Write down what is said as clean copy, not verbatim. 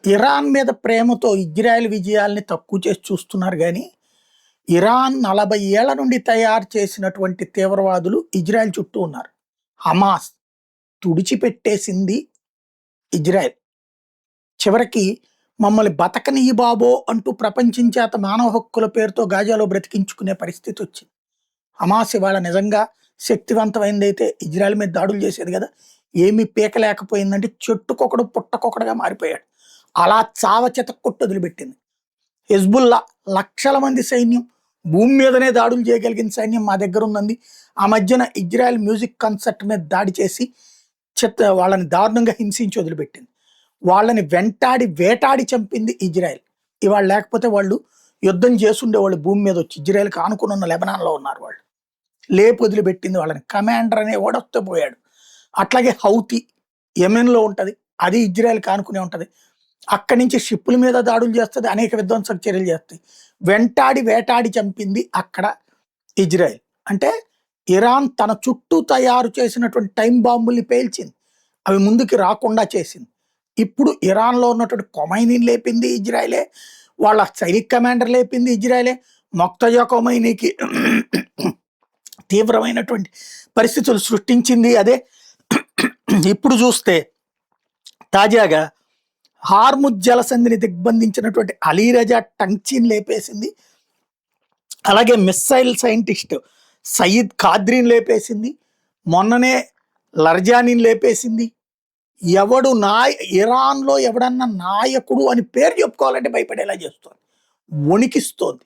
Iran మీద ప్రేమతో Israel విజయాల్ని తక్కువ చేసి చూస్తున్నారు గానీ, ఇరాన్ 40 ఏళ్ల నుండి తయారు చేసినటువంటి తీవ్రవాదులు ఇజ్రాయెల్ చుట్టూ ఉన్నారు. హమాస్ తుడిచిపెట్టేసింది ఇజ్రాయెల్. చివరికి మమ్మల్ని బతకనియ్యి బాబో అంటూ ప్రపంచం చేత మానవ హక్కుల పేరుతో గాజాలో బ్రతికించుకునే పరిస్థితి వచ్చింది. హమాస్ ఇవాళ నిజంగా శక్తివంతమైందైతే ఇజ్రాయెల్ మీద దాడులు చేసేది కదా! ఏమీ పీకలేకపోయిందంటే చెట్టుకొకడు పుట్టకొకడుగా మారిపోయాడు. అలా చావ చితక్కొట్టు వదిలిపెట్టింది. హెజ్బుల్లా లక్షల మంది సైన్యం, భూమి మీదనే దాడులు చేయగలిగిన సైన్యం మా దగ్గర ఉందంది. ఆ మధ్యన ఇజ్రాయెల్ మ్యూజిక్ కన్సర్ట్ మీద దాడి చేసి వాళ్ళని దారుణంగా హింసించి వదిలిపెట్టింది. వాళ్ళని వెంటాడి వేటాడి చంపింది ఇజ్రాయెల్. ఇవాళ లేకపోతే వాళ్ళు యుద్ధం చేసుండేవాళ్ళు భూమి మీద వచ్చి. ఇజ్రాయెల్కి ఆనుకుని ఉన్న లెబనాన్లో ఉన్నారు వాళ్ళు. లేపు వదిలిపెట్టింది వాళ్ళని. కమాండర్ అనే ఓడొస్తే పోయాడు. అట్లాగే హౌతి యెమెన్లో ఉంటుంది, అది ఇజ్రాయెల్కి ఆనుకునే ఉంటుంది. అక్కడి నుంచి షిప్పుల మీద దాడులు చేస్తుంది, అనేక విధ్వంసక చర్యలు చేస్తాయి. వెంటాడి వేటాడి చంపింది అక్కడ ఇజ్రాయెల్. అంటే ఇరాన్ తన చుట్టూ తయారు చేసినటువంటి టైం బాంబుల్ని పేల్చింది, అవి ముందుకి రాకుండా చేసింది. ఇప్పుడు ఇరాన్లో ఉన్నటువంటి కొమైనీని లేపింది ఇజ్రాయెలే, వాళ్ళ సైనిక్ కమాండర్ లేపింది ఇజ్రాయెలే. మొక్తజా కొమైనీకి తీవ్రమైనటువంటి పరిస్థితులు సృష్టించింది అదే. ఇప్పుడు చూస్తే తాజాగా హార్ముజ్ జలసంధిని దిగ్బంధించినటువంటి అలీరజా టంగ్చీని లేపేసింది. అలాగే మిస్సైల్ సైంటిస్ట్ సయీద్ ఖాద్రీని లేపేసింది. మొన్ననే లర్జానీని లేపేసింది. ఎవడు ఇరాన్లో ఎవడన్నా నాయకుడు అని పేరు చెప్పుకోవాలంటే భయపడేలా చేస్తోంది, వణికిస్తోంది.